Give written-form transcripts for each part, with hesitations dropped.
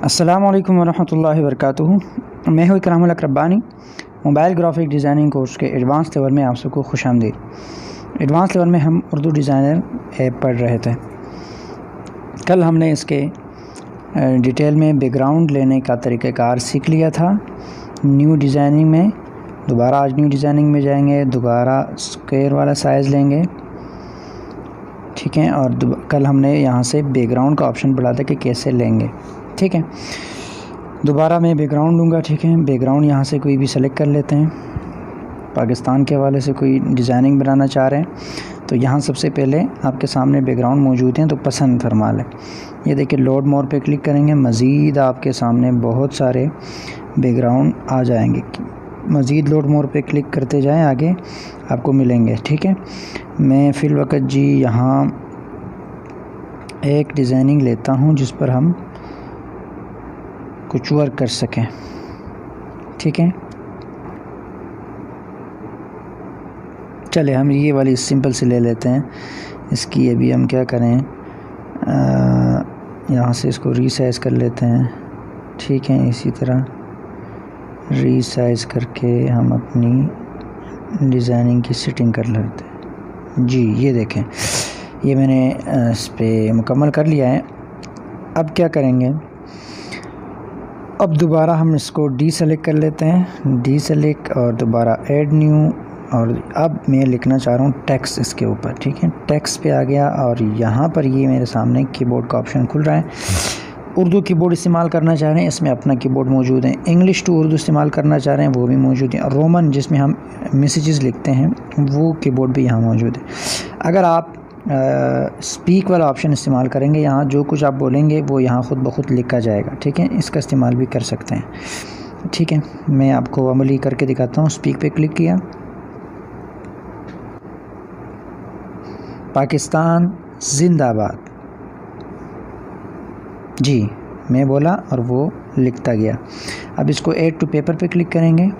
अस्सलामु अलैकुम वरहमतुल्लाहि वबरकातुहू। मैं हूँ इकरामुल हक Rabbani. Mobile graphic designing course के एडवांस लेवल में आप सबको खुशामदीद। एडवांस लेवल में हम उर्दू डिज़ाइनर ऐप पढ़ रहे थे। कल हमने इसके डिटेल में बैकग्राउंड लेने का तरीक़ाकार सीख लिया था। न्यू डिज़ाइनिंग में दोबारा आज न्यू डिज़ाइनिंग में जाएंगे, दोबारा स्क्वायर वाला साइज़ लेंगे, ठीक है। और कल हमने यहाँ से बैकग्राउंड का ऑप्शन पढ़ा था कि कैसे लेंगे, ठीक है। दोबारा मैं बैकग्राउंड लूँगा, ठीक है। बैकग्राउंड यहाँ से कोई भी सेलेक्ट कर लेते हैं। पाकिस्तान के हवाले से कोई डिज़ाइनिंग बनाना चाह रहे हैं तो यहाँ सबसे पहले आपके सामने बैकग्राउंड मौजूद हैं, तो पसंद फरमा लें। ये देखिए, लोड मोर पे क्लिक करेंगे, मज़ीद आपके सामने बहुत सारे बैकग्राउंड आ जाएंगे। मज़ीद लोड मोर पे क्लिक करते जाएं, आगे आपको मिलेंगे, ठीक है। मैं फ़िल वक्त जी यहाँ एक डिज़ाइनिंग लेता हूँ जिस पर हम कुछ वर्क कर सकें, ठीक है। चले हम ये वाली सिंपल से ले लेते हैं। इसकी अभी हम क्या करें, यहाँ से इसको रीसाइज़ कर लेते हैं, ठीक है। इसी तरह रीसाइज़ करके हम अपनी डिज़ाइनिंग की सेटिंग कर लेते हैं जी। ये देखें, ये मैंने इस पर मुकम्मल कर लिया है। अब क्या करेंगे, अब दोबारा हम इसको डीसेलेक्ट कर लेते हैं, डीसेलेक्ट और दोबारा ऐड न्यू। और अब मैं लिखना चाह रहा हूँ टेक्स्ट इसके ऊपर, ठीक है। टेक्स्ट पे आ गया और यहाँ पर ये मेरे सामने कीबोर्ड का ऑप्शन खुल रहा है। उर्दू कीबोर्ड इस्तेमाल करना चाह रहे हैं, इसमें अपना कीबोर्ड मौजूद है। इंग्लिश टू उर्दू इस्तेमाल करना चाह रहे हैं, वो भी मौजूद है। और रोमन जिसमें हम मैसेजेस लिखते हैं, वो कीबोर्ड भी यहाँ मौजूद है। अगर आप स्पीक वाला ऑप्शन इस्तेमाल करेंगे, यहाँ जो कुछ आप बोलेंगे वो यहाँ ख़ुद ब खुद लिखा जाएगा, ठीक है। इसका इस्तेमाल भी कर सकते हैं, ठीक है। मैं आपको अमली करके दिखाता हूँ। स्पीक पे क्लिक किया, पाकिस्तान जिंदाबाद जी मैं बोला और वो लिखता गया। अब इसको ऐड टू पेपर पे क्लिक करेंगे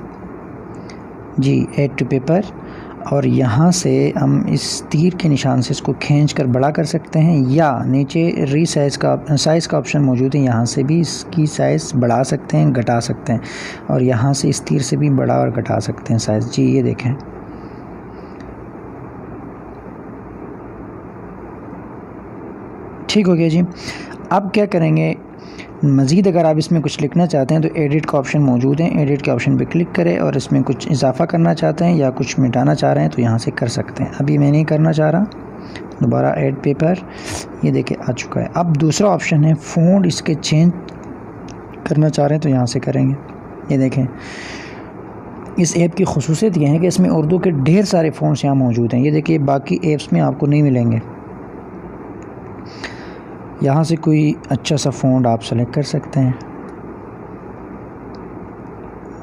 जी, ऐड टू पेपर। और यहाँ से हम इस तीर के निशान से इसको खींच कर बड़ा कर सकते हैं, या नीचे रीसाइज़ का साइज़ का ऑप्शन मौजूद है, यहाँ से भी इसकी साइज़ बढ़ा सकते हैं, घटा सकते हैं। और यहाँ से इस तीर से भी बढ़ा और घटा सकते हैं साइज़ जी। ये देखें, ठीक हो गया जी। अब क्या करेंगे, मज़ीद अगर आप इसमें कुछ लिखना चाहते हैं तो एडिट का ऑप्शन मौजूद है। एडिट के ऑप्शन पे क्लिक करें और इसमें कुछ इजाफ़ा करना चाहते हैं या कुछ मिटाना चाह रहे हैं तो यहाँ से कर सकते हैं। अभी मैं नहीं करना चाह रहा। दोबारा ऐड पेपर, ये देखिए आ चुका है। अब दूसरा ऑप्शन है फ़ॉन्ट, इसके चेंज करना चाह रहे हैं तो यहाँ से करेंगे। ये देखें, इस ऐप की खुसूसियत यह है कि इसमें उर्दू के ढेर सारे फ़ॉन्ट्स यहाँ मौजूद हैं। ये देखिए, बाकी ऐप्स में आपको नहीं मिलेंगे। यहाँ से कोई अच्छा सा फ़ॉन्ट आप सेलेक्ट कर सकते हैं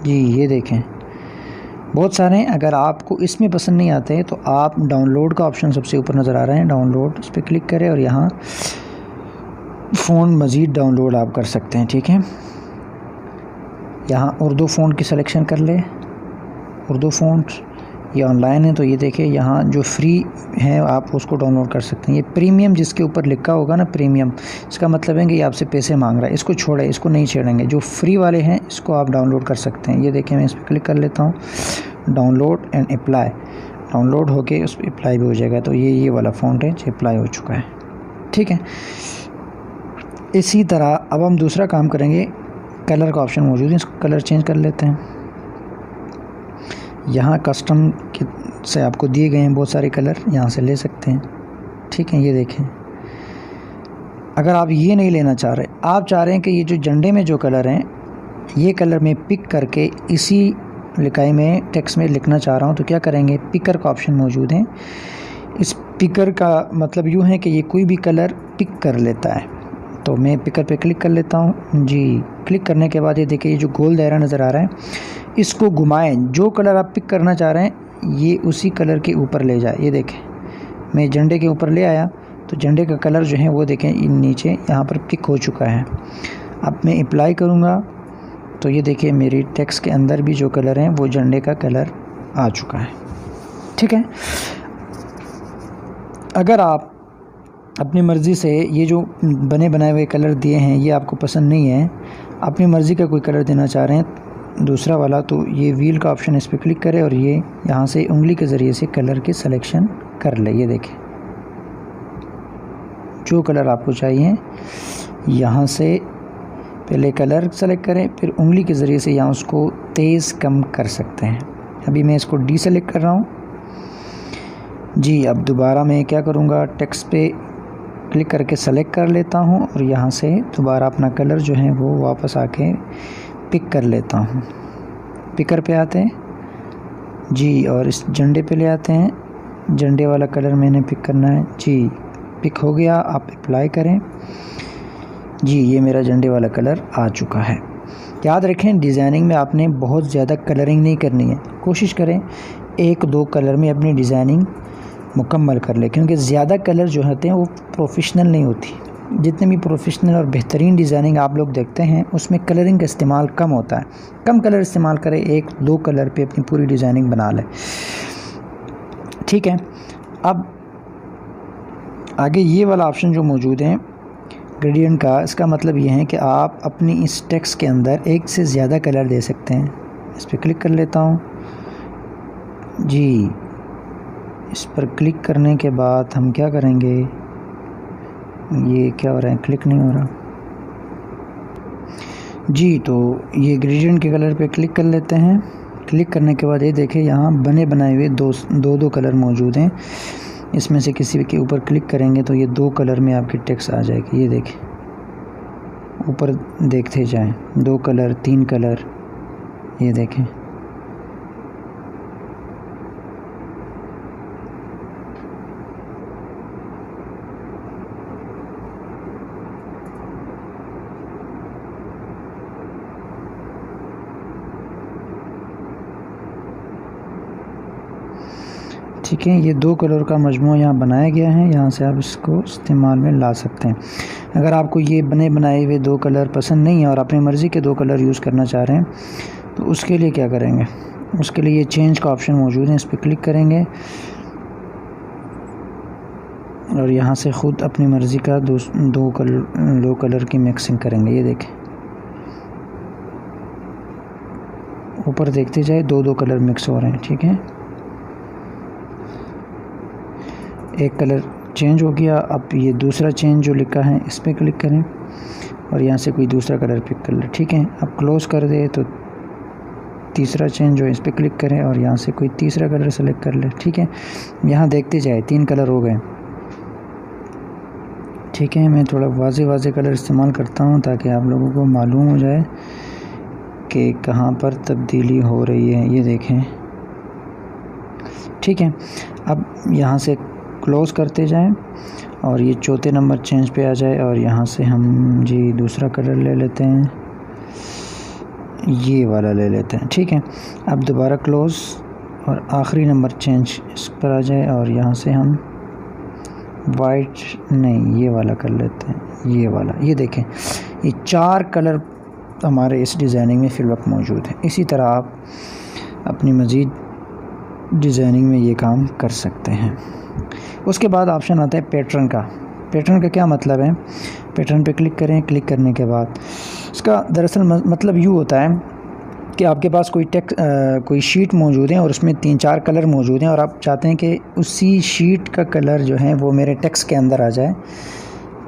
जी। ये देखें, बहुत सारे हैं। अगर आपको इसमें पसंद नहीं आते तो आप डाउनलोड का ऑप्शन सबसे ऊपर नज़र आ रहा है, डाउनलोड, उस पर क्लिक करें और यहाँ फ़ॉन्ट मज़ीद डाउनलोड आप कर सकते हैं, ठीक है। यहाँ उर्दू फ़ॉन्ट की सिलेक्शन कर ले, उर्दू फ़ॉन्ट, ये ऑनलाइन है तो ये देखिए यहाँ जो फ्री है आप उसको डाउनलोड कर सकते हैं। ये प्रीमियम जिसके ऊपर लिखा होगा ना प्रीमियम, इसका मतलब है कि ये आपसे पैसे मांग रहा है, इसको छोड़े, इसको नहीं छेड़ेंगे। जो फ्री वाले हैं इसको आप डाउनलोड कर सकते हैं। ये देखिए, मैं इस पर क्लिक कर लेता हूँ, डाउनलोड एंड अप्लाई। डाउनलोड होके उस पर अप्लाई भी हो जाएगा। तो ये वाला फ़ॉन्ट है जो अप्लाई हो चुका है, ठीक है। इसी तरह अब हम दूसरा काम करेंगे, कलर का ऑप्शन मौजूद है, इसको कलर चेंज कर लेते हैं। यहाँ कस्टम से आपको दिए गए हैं बहुत सारे कलर, यहाँ से ले सकते हैं, ठीक है। ये देखें, अगर आप ये नहीं लेना चाह रहे, आप चाह रहे हैं कि ये जो झंडे में जो कलर हैं ये कलर मैं पिक करके इसी लिखाई में टेक्स्ट में लिखना चाह रहा हूँ, तो क्या करेंगे, पिकर का ऑप्शन मौजूद है। इस पिकर का मतलब यूँ है कि ये कोई भी कलर पिक कर लेता है। तो मैं पिकर पे क्लिक कर लेता हूँ जी। क्लिक करने के बाद ये देखिए, ये जो गोल दायरा नज़र आ रहा है, इसको घुमाएं, जो कलर आप पिक करना चाह रहे हैं ये उसी कलर के ऊपर ले जाए। ये देखें, मैं झंडे के ऊपर ले आया तो झंडे का कलर जो है वो देखें नीचे यहाँ पर पिक हो चुका है। अब मैं अप्लाई करूँगा तो ये देखिए, मेरी टेक्स्ट के अंदर भी जो कलर हैं वो झंडे का कलर आ चुका है, ठीक है। अगर आप अपनी मर्ज़ी से ये जो बने बनाए हुए कलर दिए हैं ये आपको पसंद नहीं है, अपनी मर्ज़ी का कोई कलर देना चाह रहे हैं दूसरा वाला, तो ये व्हील का ऑप्शन इस पर क्लिक करें और ये यहाँ से उंगली के ज़रिए से कलर की सिलेक्शन कर ले। ये देखें जो कलर आपको चाहिए यहाँ से पहले कलर सेलेक्ट करें, फिर उंगली के ज़रिए से यहाँ उसको तेज़ कम कर सकते हैं। अभी मैं इसको डी सेलेक्ट कर रहा हूँ जी। अब दोबारा मैं क्या करूँगा, टेक्स्ट पे क्लिक करके सेलेक्ट कर लेता हूँ और यहाँ से दोबारा अपना कलर जो है वो वापस आके पिक कर लेता हूँ। पिकर पे आते हैं जी और इस झंडे पे ले आते हैं। झंडे वाला कलर मैंने पिक करना है जी, पिक हो गया। आप अप्लाई करें जी, ये मेरा झंडे वाला कलर आ चुका है। याद रखें डिज़ाइनिंग में आपने बहुत ज़्यादा कलरिंग नहीं करनी है, कोशिश करें 1-2 कलर में अपनी डिज़ाइनिंग मुकम्मल कर ले, क्योंकि ज़्यादा कलर जो होते हैं वो प्रोफेशनल नहीं होती। जितने भी प्रोफेशनल और बेहतरीन डिज़ाइनिंग आप लोग देखते हैं उसमें कलरिंग का इस्तेमाल कम होता है। कम कलर इस्तेमाल करें, 1-2 कलर पे अपनी पूरी डिज़ाइनिंग बना लें। ठीक है, अब आगे ये वाला ऑप्शन जो मौजूद है ग्रेडियंट का, इसका मतलब ये है कि आप अपनी इस टेक्स्ट के अंदर एक से ज़्यादा कलर दे सकते हैं। इस पर क्लिक कर लेता हूँ जी। इस पर क्लिक करने के बाद हम क्या करेंगे, ये क्या हो रहा है, क्लिक नहीं हो रहा जी। तो ये ग्रेडियंट के कलर पे क्लिक कर लेते हैं। क्लिक करने के बाद ये देखें यहाँ बने बनाए हुए दो कलर मौजूद हैं। इसमें से किसी के ऊपर क्लिक करेंगे तो ये 2 कलर में आपकी टेक्स्ट आ जाएगी। ये देखें ऊपर देखते जाएं, 2 कलर 3 कलर, ये देखें ठीक है। ये 2 कलर का मजमू यहाँ बनाया गया है, यहाँ से आप इसको इस्तेमाल में ला सकते हैं। अगर आपको ये बने बनाए हुए 2 कलर पसंद नहीं है और अपनी मर्ज़ी के 2 कलर यूज़ करना चाह रहे हैं तो उसके लिए क्या करेंगे, उसके लिए ये चेंज का ऑप्शन मौजूद है, इस पर क्लिक करेंगे और यहाँ से ख़ुद अपनी मर्ज़ी का 2 कलर की मिक्सिंग करेंगे। ये देखें ऊपर देखते जाए 2 कलर मिक्स हो रहे हैं। ठीक है, एक कलर चेंज हो गया। अब ये दूसरा चेंज जो लिखा है इस पर क्लिक करें और यहाँ से कोई दूसरा कलर पिक कर ले। ठीक है, अब क्लोज़ कर दे तो तीसरा चेंज जो है इस पर क्लिक करें और यहाँ से कोई तीसरा कलर सेलेक्ट कर ले। ठीक है, यहाँ देखते जाए 3 कलर हो गए। ठीक है, मैं थोड़ा वाज़े कलर इस्तेमाल करता हूँ ताकि आप लोगों को मालूम हो जाए कि कहाँ पर तब्दीली हो रही है। ये देखें ठीक है, अब यहाँ से क्लोज़ करते जाएं और ये चौथे नंबर चेंज पे आ जाए और यहाँ से हम जी दूसरा कलर ले लेते हैं, ये वाला ले लेते हैं। ठीक है, अब दोबारा क्लोज़ और आखिरी नंबर चेंज इस पर आ जाए और यहाँ से हम वाइट नहीं ये वाला कर लेते हैं, ये वाला। ये देखें ये 4 कलर हमारे इस डिज़ाइनिंग में फिल वक्त मौजूद है। इसी तरह आप अपनी मज़ीद डिज़ाइनिंग में ये काम कर सकते हैं। उसके बाद ऑप्शन आता है पैटर्न का। पैटर्न का क्या मतलब है, पैटर्न पे क्लिक करें। क्लिक करने के बाद इसका दरअसल मतलब यूँ होता है कि आपके पास कोई शीट मौजूद है और उसमें 3-4 कलर मौजूद हैं और आप चाहते हैं कि उसी शीट का कलर जो है वो मेरे टेक्स्ट के अंदर आ जाए,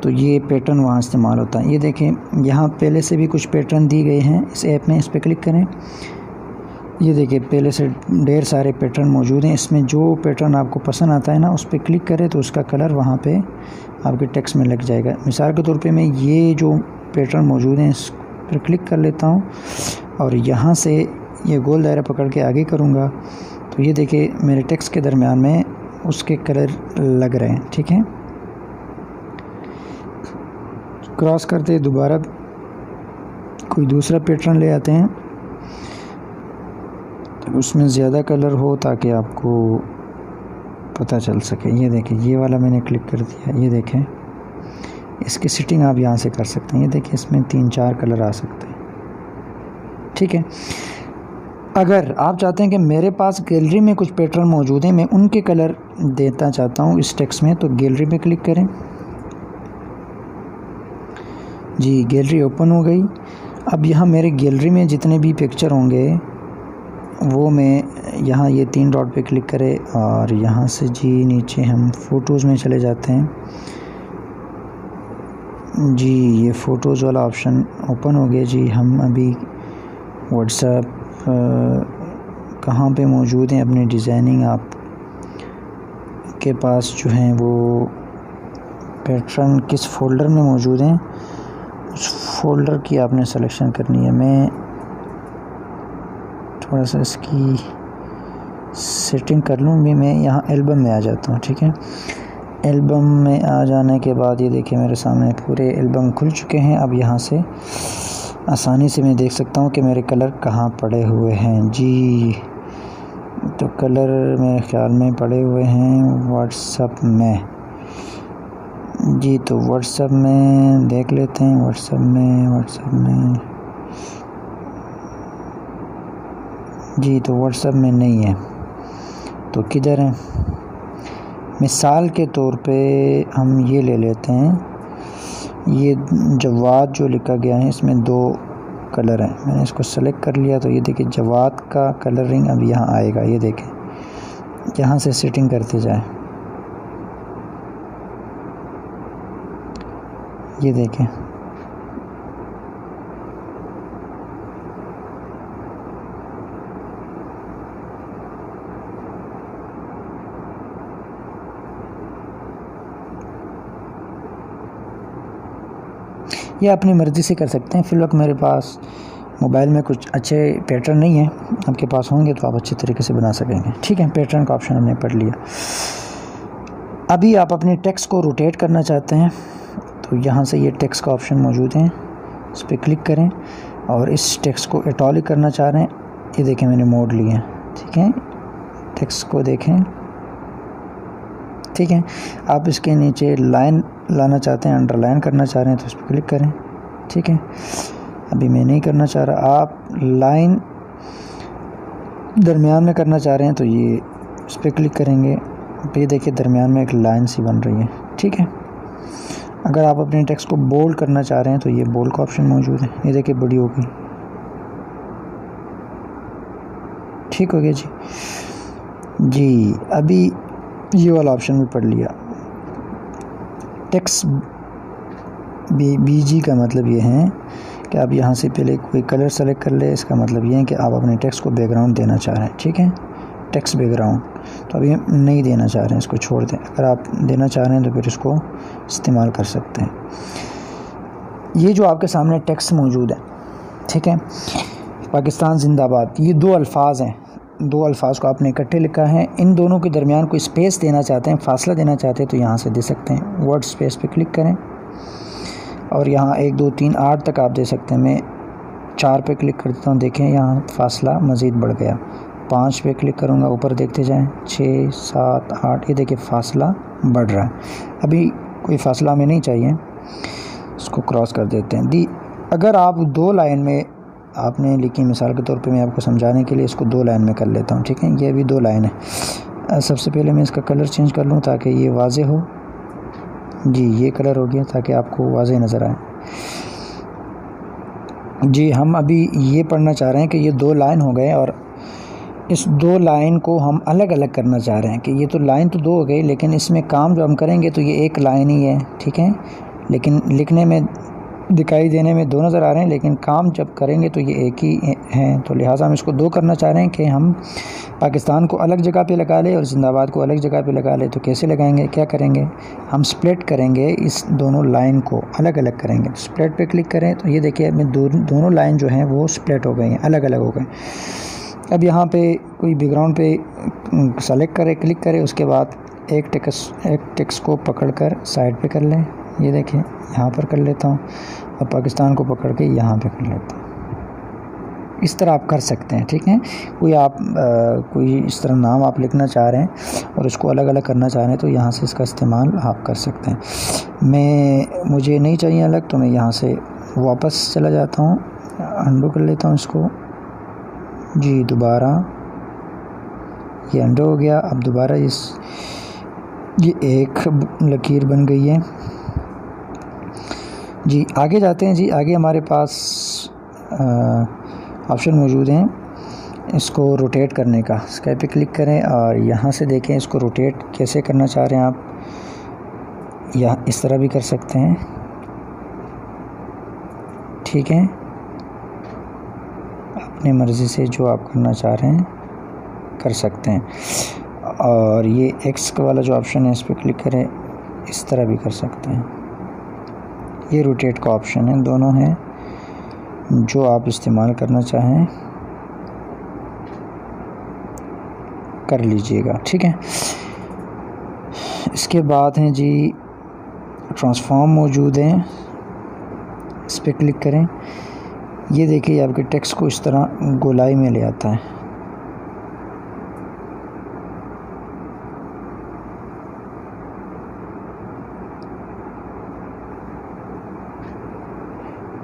तो ये पैटर्न वहाँ इस्तेमाल होता है। ये देखें यहाँ पहले से भी कुछ पैटर्न दिए गए हैं इस ऐप में, इस पर क्लिक करें। ये देखिए पहले से ढेर सारे पैटर्न मौजूद हैं। इसमें जो पैटर्न आपको पसंद आता है ना उस पर क्लिक करें तो उसका कलर वहाँ पे आपके टेक्स्ट में लग जाएगा। मिसाल के तौर पे मैं ये जो पैटर्न मौजूद हैं इस पर क्लिक कर लेता हूँ और यहाँ से ये गोल दायरा पकड़ के आगे करूँगा तो ये देखिए मेरे टेक्स्ट के दरमियान में उसके कलर लग रहे हैं। ठीक है, क्रॉस करते दोबारा कोई दूसरा पैटर्न ले आते हैं तो उसमें ज़्यादा कलर हो ताकि आपको पता चल सके। ये देखें ये वाला मैंने क्लिक कर दिया। ये देखें इसकी सेटिंग आप यहाँ से कर सकते हैं। ये देखिए इसमें 3-4 कलर आ सकते हैं। ठीक है, अगर आप चाहते हैं कि मेरे पास गैलरी में कुछ पैटर्न मौजूद हैं, मैं उनके कलर देना चाहता हूँ इस टेक्स्ट में, तो गैलरी पे क्लिक करें। जी गैलरी ओपन हो गई। अब यहाँ मेरे गैलरी में जितने भी पिक्चर होंगे वो मैं यहाँ ये 3 डॉट पे क्लिक करें और यहाँ से जी नीचे हम फ़ोटोज़ में चले जाते हैं। जी ये फ़ोटोज़ वाला ऑप्शन ओपन हो गया जी। हम अभी व्हाट्सएप कहाँ पे मौजूद हैं, अपनी डिज़ाइनिंग आप के पास जो हैं वो पैटर्न किस फ़ोल्डर में मौजूद हैं, उस फोल्डर की आपने सिलेक्शन करनी है। मैं थोड़ा सा इसकी सेटिंग कर लूँ भी। मैं यहाँ एल्बम में आ जाता हूँ, ठीक है। एल्बम में आ जाने के बाद ये देखिए मेरे सामने पूरे एल्बम खुल चुके हैं। अब यहाँ से आसानी से मैं देख सकता हूँ कि मेरे कलर कहाँ पड़े हुए हैं। जी तो कलर मेरे ख़्याल में पड़े हुए हैं व्हाट्सएप में। जी तो व्हाट्सएप में देख लेते हैं। व्हाट्सएप में जी तो व्हाट्सएप में नहीं है तो किधर है। मिसाल के तौर पे हम ये ले लेते हैं, ये जवाद जो लिखा गया है इसमें 2 कलर हैं। मैंने इसको सेलेक्ट कर लिया तो ये देखिए जवाद का कलरिंग अब यहाँ आएगा। ये देखें, यहाँ से सेटिंग करते जाए। ये देखें ये अपनी मर्ज़ी से कर सकते हैं। फ़िलहाल मेरे पास मोबाइल में कुछ अच्छे पैटर्न नहीं है, आपके पास होंगे तो आप अच्छे तरीके से बना सकेंगे, ठीक है। पैटर्न का ऑप्शन हमने पढ़ लिया। अभी आप अपने टेक्स्ट को रोटेट करना चाहते हैं तो यहाँ से ये टेक्स्ट का ऑप्शन मौजूद है, इस पर क्लिक करें और इस टेक्स्ट को इटैलिक करना चाह रहे हैं। ये देखें मैंने मोड़ लिए हैं, ठीक है। टेक्स्ट को देखें, ठीक है। आप इसके नीचे लाइन लाना चाहते हैं, अंडरलाइन करना चाह रहे हैं तो इस पर क्लिक करें, ठीक है। अभी मैं नहीं करना चाह रहा। आप लाइन दरमियान में करना चाह रहे हैं तो ये इस पर क्लिक करेंगे। ये देखिए दरमियान में एक लाइन सी बन रही है, ठीक है। अगर आप अपने टेक्स्ट को बोल्ड करना चाह रहे हैं तो ये बोल्ड का ऑप्शन मौजूद है। ये देखिए बड़ी हो गई, ठीक हो गया जी। जी अभी ये वाला ऑप्शन भी पढ़ लिया। टेक्स्ट बीजी का मतलब ये है कि आप यहाँ से पहले कोई कलर सेलेक्ट कर ले। इसका मतलब ये है कि आप अपने टेक्स्ट को बैकग्राउंड देना चाह रहे हैं, ठीक है। टेक्स्ट बैकग्राउंड तो अभी नहीं देना चाह रहे हैं, इसको छोड़ दें। अगर आप देना चाह रहे हैं तो फिर इसको इस्तेमाल कर सकते हैं। ये जो आपके सामने टेक्स्ट मौजूद है, ठीक है, पाकिस्तान जिंदाबाद, ये 2 अल्फाज हैं। 2 अल्फाज को आपने इकट्ठे लिखा है। इन दोनों के दरमियान कोई स्पेस देना चाहते हैं, फासला देना चाहते हैं तो यहाँ से दे सकते हैं। वर्ड स्पेस पे क्लिक करें और यहाँ 1 2 3 8 तक आप दे सकते हैं। मैं 4 पे क्लिक कर देता हूँ। देखें यहाँ फासला मज़ीद बढ़ गया। 5 पे क्लिक करूँगा, ऊपर देखते जाएं, 6 7 8, ये देखिए फासला बढ़ रहा है। अभी कोई फासला हमें नहीं चाहिए, इसको क्रॉस कर देते हैं। अगर आप 2 लाइन में आपने लिखी, मिसाल के तौर पे मैं आपको समझाने के लिए इसको 2 लाइन में कर लेता हूँ, ठीक है। ये भी 2 लाइन है। सबसे पहले मैं इसका कलर चेंज कर लूँ ताकि ये वाज़े हो। जी ये कलर हो गया ताकि आपको वाज़े नज़र आए। जी हम अभी ये पढ़ना चाह रहे हैं कि ये 2 लाइन हो गए और इस 2 लाइन को हम अलग अलग करना चाह रहे हैं कि ये तो लाइन तो 2 हो गई, लेकिन इसमें काम जो हम करेंगे तो ये 1 लाइन ही है, ठीक है। लेकिन लिखने में, दिखाई देने में 2 नज़र आ रहे हैं, लेकिन काम जब करेंगे तो ये 1 ही है। तो लिहाजा हम इसको 2 करना चाह रहे हैं कि हम पाकिस्तान को अलग जगह पे लगा ले और जिंदाबाद को अलग जगह पे लगा ले। तो कैसे लगाएंगे, क्या करेंगे, हम स्प्लिट करेंगे, इस दोनों लाइन को अलग अलग करेंगे। तो स्प्लिट पे क्लिक करें तो ये देखिए मैं दोनों लाइन जो हैं वो स्प्लिट हो गई हैं, अलग अलग हो गए। अब यहाँ पे कोई बैकग्राउंड पे सेलेक्ट करें, क्लिक करें, उसके बाद एक टेक्स्ट को पकड़ कर साइड पे कर लें। ये देखिए यहाँ पर कर लेता हूँ और पाकिस्तान को पकड़ के यहाँ पे कर लेता हूँ। इस तरह आप कर सकते हैं, ठीक है। कोई इस तरह नाम आप लिखना चाह रहे हैं और उसको अलग अलग करना चाह रहे हैं तो यहाँ से इसका इस्तेमाल आप कर सकते हैं। मुझे नहीं चाहिए अलग, तो मैं यहाँ से वापस चला जाता हूँ, अंडू कर लेता हूँ इसको। जी दोबारा ये अंडू हो गया। अब दोबारा ये एक लकीर बन गई है। जी आगे जाते हैं। जी आगे हमारे पास ऑप्शन मौजूद हैं इसको रोटेट करने का। स्काई पे क्लिक करें और यहाँ से देखें इसको रोटेट कैसे करना चाह रहे हैं आप। या इस तरह भी कर सकते हैं, ठीक है, अपनी मर्ज़ी से जो आप करना चाह रहे हैं कर सकते हैं। और ये एक्स वाला जो ऑप्शन है इस पर क्लिक करें, इस तरह भी कर सकते हैं। ये रोटेट का ऑप्शन है, दोनों हैं, जो आप इस्तेमाल करना चाहें कर लीजिएगा, ठीक है। इसके बाद हैं जी ट्रांसफॉर्म मौजूद हैं, इस पर क्लिक करें। ये देखिए आपके टेक्स्ट को इस तरह गोलाई में ले आता है।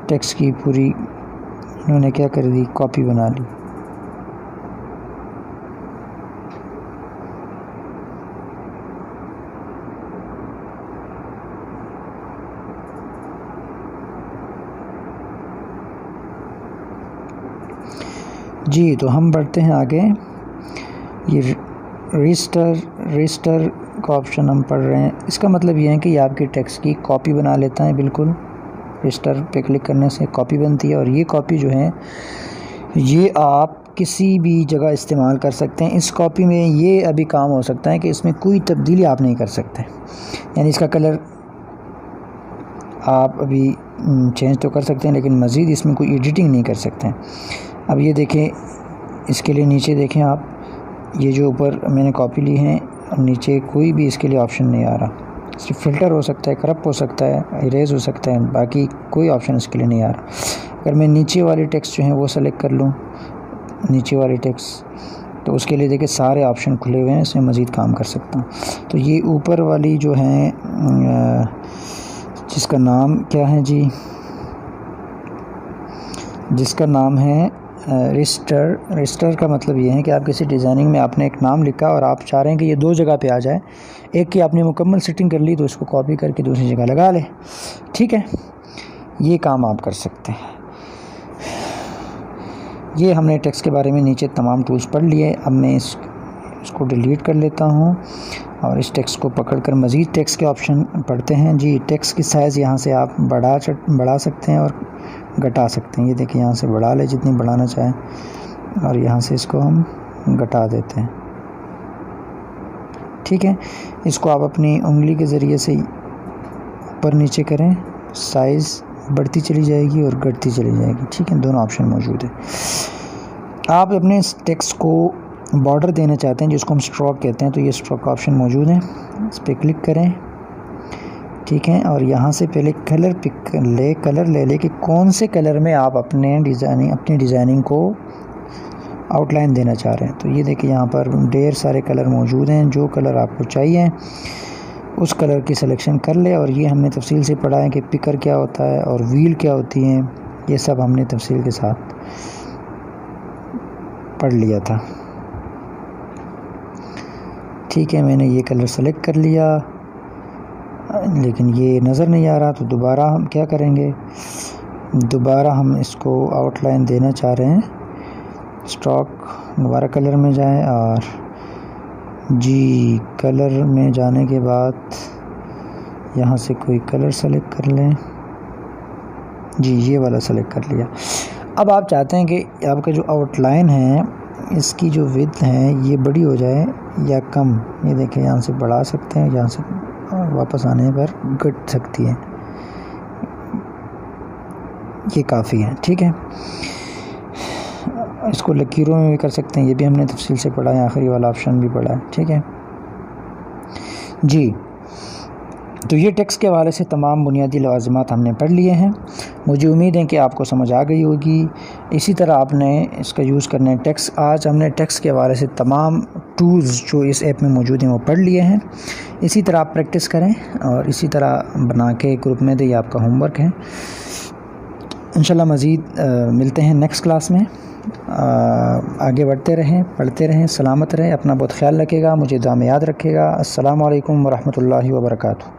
टेक्स्ट की पूरी इन्होंने क्या कर दी, कॉपी बना ली। जी तो हम बढ़ते हैं आगे। ये रजिस्टर का ऑप्शन हम पढ़ रहे हैं। इसका मतलब ये है कि ये आपके टेक्स्ट की कॉपी बना लेता है। बिल्कुल रजिस्टर पे क्लिक करने से कॉपी बनती है और ये कॉपी जो है ये आप किसी भी जगह इस्तेमाल कर सकते हैं। इस कॉपी में ये अभी काम हो सकता है कि इसमें कोई तब्दीली आप नहीं कर सकते, यानी इसका कलर आप अभी चेंज तो कर सकते हैं लेकिन मज़ीद इसमें कोई एडिटिंग नहीं कर सकते हैं। अब ये देखें, इसके लिए नीचे देखें आप, ये जो ऊपर मैंने कॉपी ली है नीचे कोई भी इसके लिए ऑप्शन नहीं आ रहा। सिर्फ फ़िल्टर हो सकता है, करप्ट हो सकता है, इरेज हो सकता है, बाकी कोई ऑप्शन इसके लिए नहीं आ रहा। अगर मैं नीचे वाली टेक्स्ट जो है वो सेलेक्ट कर लूँ, नीचे वाली टेक्स्ट, तो उसके लिए देखिए सारे ऑप्शन खुले हुए हैं, इसमें मज़ीद काम कर सकता हूँ। तो ये ऊपर वाली जो है जिसका नाम क्या है जी, जिसका नाम है रजिस्टर का मतलब ये है कि आप किसी डिज़ाइनिंग में आपने एक नाम लिखा और आप चाह रहे हैं कि ये दो जगह पे आ जाए। एक की आपने मुकम्मल सेटिंग कर ली तो इसको कॉपी करके दूसरी जगह लगा ले, ठीक है, ये काम आप कर सकते हैं। ये हमने टेक्स्ट के बारे में नीचे तमाम टूल्स पढ़ लिए। अब मैं इसको डिलीट कर लेता हूँ और इस टेक्स्ट को पकड़कर मज़ीद टेक्स्ट के ऑप्शन पढ़ते हैं। जी टेक्स्ट की साइज़ यहाँ से आप बढ़ा सकते हैं और घटा सकते हैं। ये देखिए यहाँ से बढ़ा ले जितनी बढ़ाना चाहें और यहाँ से इसको हम घटा देते हैं, ठीक है। इसको आप अपनी उंगली के ज़रिए से ऊपर नीचे करें, साइज़ बढ़ती चली जाएगी और घटती चली जाएगी, ठीक है। दोनों ऑप्शन मौजूद है। आप अपने टेक्स्ट को बॉर्डर देना चाहते हैं जिसको हम स्ट्रोक कहते हैं, तो ये स्ट्रोक का ऑप्शन मौजूद है, इस पर क्लिक करें, ठीक है। और यहाँ से पहले कलर ले ले कि कौन से कलर में आप अपनी डिज़ाइनिंग को आउटलाइन देना चाह रहे हैं। तो ये देखिए यहाँ पर ढेर सारे कलर मौजूद हैं, जो कलर आपको चाहिए उस कलर की सिलेक्शन कर ले। और ये हमने तफसील से पढ़ा है कि पिकर क्या होता है और व्हील क्या होती हैं, ये सब हमने तफसील के साथ पढ़ लिया था, ठीक है। मैंने ये कलर सेलेक्ट कर लिया लेकिन ये नज़र नहीं आ रहा, तो दोबारा हम क्या करेंगे, दोबारा हम इसको आउटलाइन देना चाह रहे हैं। स्ट्रोक दोबारा कलर में जाएं और जी कलर में जाने के बाद यहाँ से कोई कलर सेलेक्ट कर लें। जी ये वाला सेलेक्ट कर लिया। अब आप चाहते हैं कि आपका जो आउटलाइन है इसकी जो विड्थ है ये बड़ी हो जाए या कम। ये देखें यहाँ से बढ़ा सकते हैं, यहाँ से वापस आने पर घट सकती है, ये काफ़ी है, ठीक है। इसको लकीरों में भी कर सकते हैं, ये भी हमने तफसील से पढ़ा है, आखिरी वाला ऑप्शन भी पढ़ा है, ठीक है जी। तो ये टेक्स्ट के हवाले से तमाम बुनियादी लवाज़िमात हमने पढ़ लिए हैं। मुझे उम्मीद है कि आपको समझ आ गई होगी। इसी तरह आपने इसका यूज़ करना है टेक्स्ट। आज हमने टेक्स्ट के हवाले से तमाम टूल्स जो इस ऐप में मौजूद हैं वो पढ़ लिए हैं। इसी तरह आप प्रैक्टिस करें और इसी तरह बना के ग्रुप में दें, ये आपका होमवर्क है। इंशाल्लाह मज़ीद मिलते हैं नेक्स्ट क्लास में। आगे बढ़ते रहें, पढ़ते रहें, सलामत रहें, अपना बहुत ख्याल रखिएगा, मुझे दुआ में याद रखिएगा। अस्सलामु अलैकुम व रहमतुल्लाहि व बरकातुहू।